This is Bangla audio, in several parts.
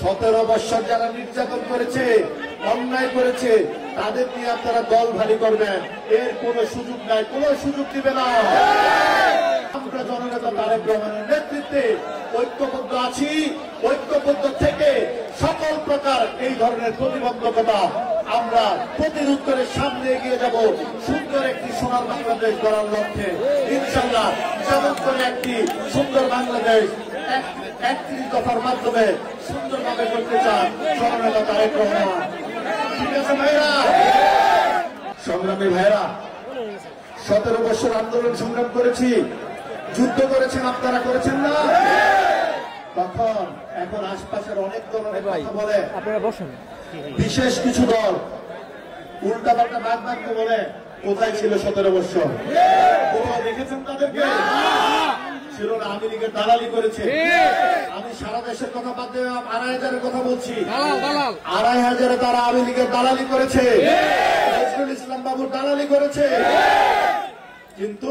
17 বছর যারা নির্যাতন করেছে, অন্যায় করেছে, তাদের নিয়ে আপনারা দল ভারী করবেন, এর কোনো সুযোগ নাই, কোনো সুযোগ দিবে না। আমরা জননেতা তারেক রহমানের নেতৃত্বে ঐক্যবদ্ধ আছি। ঐক্যবদ্ধ থেকে সকল প্রকার এই ধরনের প্রতিবন্ধকতা আমরা প্রতিরোধ করে সামনে এগিয়ে যাব, সুন্দর একটি সোনার বাংলাদেশ গড়ার লক্ষ্যে। ইনশাআল্লাহ যেমন করে একটি সুন্দর বাংলাদেশ 31 দফার মাধ্যমে সুন্দরভাবে করতে চান জননেতা তারেক রহমান। ঠিক আছে ভাইরা, সংগ্রামী ভাইরা, 17 বছর আন্দোলন সংগ্রাম করেছি, যুদ্ধ করেছেন, আপনারা করেছেন না? তখন এখন আশপাশের অনেক দলের কথা বলে, বিশেষ কিছু দল উল্টাপাল্টা বাগবাগকে বলে কোথায় ছিল 17 বছর? কোথাও দেখেছেন তাদেরকে? ছিল না। আওয়ামী লীগের দালালি করেছে। আমি সারা দেশের কথা বাদ দিয়ে 2,500-এর কথা বলছি। 2,500-এ তারা আওয়ামী লীগের দালালি করেছে, নজরুল ইসলাম বাবুর দালালি করেছে। কিন্তু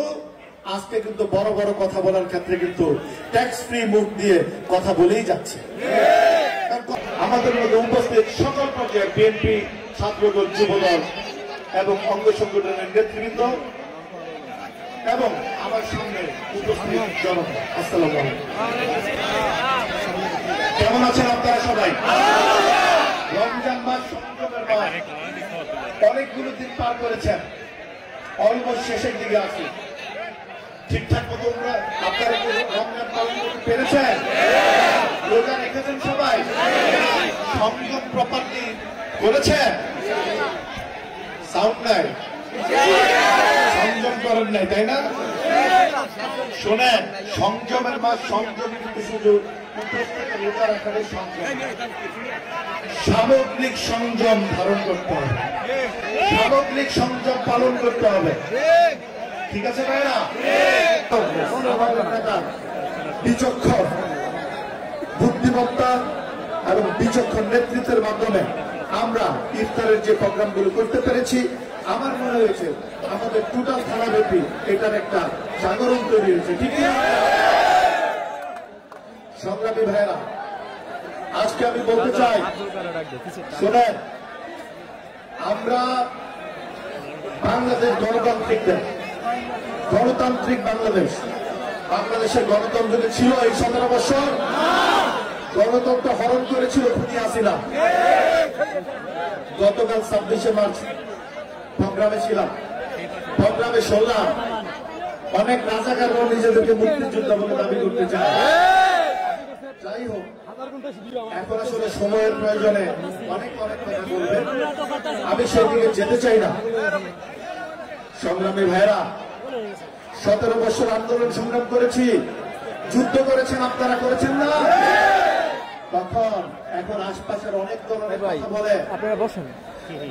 আজকে কিন্তু বড় বড় কথা বলার ক্ষেত্রে কিন্তু ট্যাক্স ফ্রি মুখ দিয়ে কথা বলেই যাচ্ছে। আমাদের মধ্যে উপস্থিত সকল পর্যায়ের বিএনপি, ছাত্রদল, যুবদল এবং অঙ্গ সংগঠনের নেতৃবৃন্দ এবং আমার সামনে উপস্থিত জনতা, আসসালামু আলাইকুম। কেমন আছেন আপনারা সবাই? রমজান মাস সংযমের মাস, অনেকগুলো দিন পার করেছেন, অলমোস্ট শেষের দিকে আছি। ঠিকঠাক মতো আপনারা রমজান পালন করতে পেরেছেন? রোজা রেখেছেন সবাই? সংযম প্রপারলি করেছেন? সাউন্ড নাই, সংযম করেন নাই, তাই না? শোনেন, সংযমের মাস, সংযম কিন্তু শুধু রোজা রাখার সংযম, সামগ্রিক সংযম ধারণ করতে হবে, সামগ্রিক সংযম পালন করতে হবে। ঠিক আছে ভাইরা? বিচক্ষণ বুদ্ধিমত্তা এবং বিচক্ষণ নেতৃত্বের মাধ্যমে আমরা ইফতারের যে প্রোগ্রামগুলো করতে পেরেছি, আমার মনে হয়েছে আমাদের টোটাল থানাব্যাপী এটার একটা জাগরণ তৈরি হয়েছে। ঠিক আছে সংগ্রামী ভাইরা, আজকে আমি বলতে চাই, শোনেন, আমরা বাংলাদেশ গণতান্ত্রিক দেশ, গণতান্ত্রিক বাংলাদেশ। বাংলাদেশের গণতন্ত্র ছিল এই 17 বছর? গণতন্ত্র হরণ করেছিল খুনি হাসিনা। গতকাল 26শে মার্চ প্রোগ্রামে ছিলাম, প্রোগ্রামে শুনলাম অনেক রাজাকাররাও নিজেদেরকে মুক্তিযোদ্ধা বলে দাবি করতে চায়। যাই হোক, এখন আসলে সময়ের প্রয়োজনে অনেক অনেক কথা বলবেন, আমি সেদিকে যেতে চাই না। সংগ্রামী ভাইরা, 17 বছর আন্দোলন সংগ্রাম করেছি, যুদ্ধ করেছেন, আপনারা করেছেন না? তখন এখন আশপাশের অনেক দলের কথা বলে,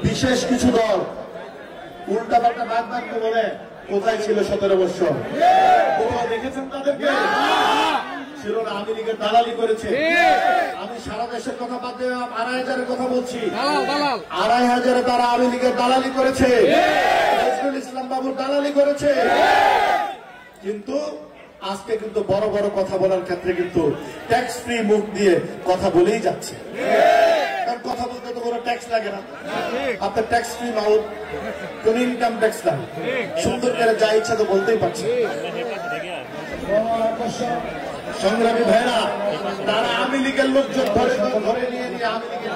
বিশেষ কিছু দল উল্টাপাল্টা বাগবাগকে বলে কোথায় ছিল 17 বছর? কোথাও দেখেছেন তাদেরকে? ছিল না। আওয়ামী লীগের দালালি করেছে। আমি সারা দেশের কথা বাদ দিয়ে 2,500-এর কথা বলছি। 2,500-এ তারা আওয়ামী লীগের দালালি করেছে, নজরুল ইসলাম বাবুর দালালি করেছে। কিন্তু আজকে কিন্তু বড় বড় কথা বলার ক্ষেত্রে কিন্তু ট্যাক্স ফ্রি মুখ দিয়ে কথা বলেই যাচ্ছে। কারণ কথা বলতে তো কোনো ট্যাক্স লাগে না, আপনার ট্যাক্স ফ্রি মাউথ, কোন ইনকাম ট্যাক্স লাগে, সুন্দর করে যা ইচ্ছা তো বলতেই পারছে। সংগ্রামী ভাইরা, তারা আওয়ামী লীগের লোকজন ধরে নিয়ে আওয়ামী লীগের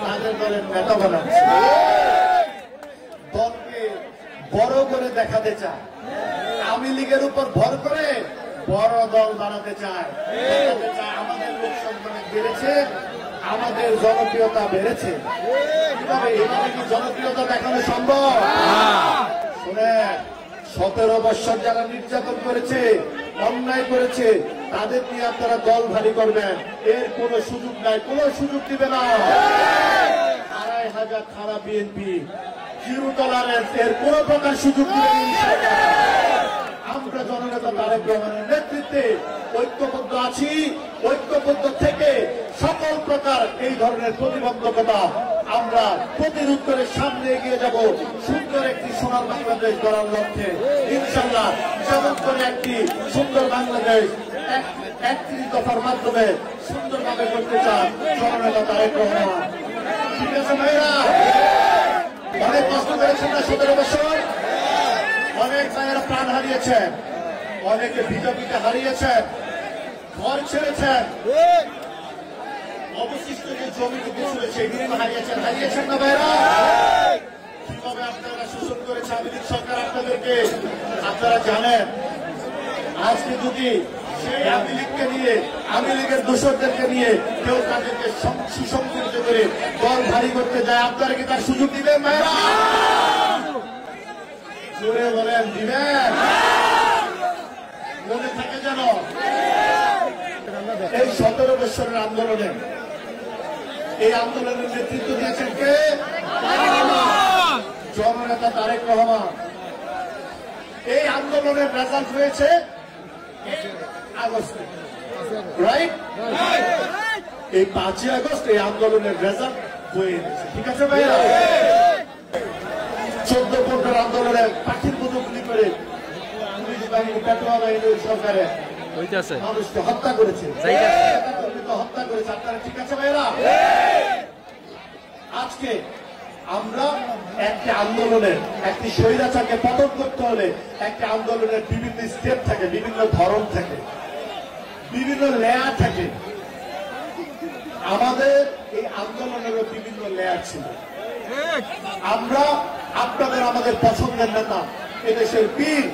তাদের দলের নেতা বানাচ্ছে, দলকে বড় করে দেখাতে চায়, আওয়ামী লীগের উপর ভর করে বড় দল বানাতে চায়। আমাদের লোক সংখ্যা বেড়েছে, আমাদের জনপ্রিয়তা বেড়েছে। এভাবে কি জনপ্রিয়তা দেখানো সম্ভব? শুনেন, 17 বছর যারা নির্যাতন করেছে, অন্যায় করেছে, তাদের নিয়ে আপনারা দল ভারী করবেন, এর কোনো সুযোগ নাই, কোনো সুযোগ দিবে না। 2,500 থানা বিএনপি, জিরো টলারেন্স, এর কোন প্রকার সুযোগ দিবেন ইনশাআল্লাহ। আমরা জননেতা তারেক রহমানের নেতৃত্বে ঐক্যবদ্ধ আছি। ঐক্যবদ্ধ থেকে সকল প্রকার এই ধরনের প্রতিবন্ধকতা আমরা আমরা প্রতিরোধ করে সামনে এগিয়ে যাব সুন্দর একটি সোনার বাংলাদেশ গড়ার লক্ষ্যে ইনশাআল্লাহ। যেমন করে একটি সুন্দর বাংলাদেশ 31 দফার মাধ্যমে সুন্দরভাবে করতে চান জননেতা তারেক রহমান। ঠিক আছে ভাইরা, অনেক কষ্ট করেছেন না 17 বছর, অনেক ভাইয়েরা প্রাণ হারিয়েছেন, অনেকে বিজেপিতে হারিয়েছেন, ঘর ছেড়েছেন, অবশিষ্ট যে জমিটুকু ছিল সেগুলো হারিয়েছেন না ভাইরা? কিভাবে আপনারা শোষণ করেছে আওয়ামী লীগ সরকার আপনাদেরকে আপনারা জানেন। আজকে যদি সেই আওয়ামী লীগকে নিয়ে, আওয়ামী লীগের দোষরদেরকে নিয়ে কেউ তাদেরকে সুসংগঠিত করে দল ভারী করতে যায়, আপনারা কি তার সুযোগ দিবেন ভাইরা? জোরে বলেন, দিবেন? মনে থাকে যেন এই 17 বছরের আন্দোলনে, এই আন্দোলনের নেতৃত্ব দিয়েছেন কে? জননেতা তারেক রহমান। এই আন্দোলনের রেজাল্ট হয়েছে আগস্টে, রাইট? এই 5ই আগস্ট এই আন্দোলনের রেজাল্ট হয়ে গেছে। ঠিক আছে ভাইয়া? 14-15 আন্দোলনে পাখির মতো গুলি করে পুলিশ বাহিনী, পেট্রোল বাহিনী সরকারে মানুষকে হত্যা করেছে, হত্যা করেছে। আপনারা ঠিক আছে ভাইরা? আজকে আমরা একটি আন্দোলনের, একটি স্বৈরাচারকে পতন করতে হলে একটি আন্দোলনের বিভিন্ন স্টেপ থাকে, বিভিন্ন ধরন থাকে, বিভিন্ন লেয়ার থাকে। আমাদের এই আন্দোলনেরও বিভিন্ন লেয়ার ছিল। আমরা আপনাদের, আমাদের পছন্দের নেতা, এদেশের বীর,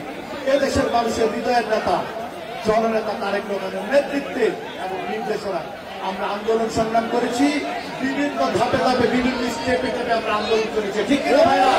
এদেশের মানুষের হৃদয়ের নেতা জননেতা তারেক রহমানের নেতৃত্বে এবং নির্দেশনা আমরা আন্দোলন সংগ্রাম করেছি। বিভিন্ন ধাপে ধাপে, বিভিন্ন স্টেপে আমরা আন্দোলন করেছি। ঠিক কিনা ভাইরা?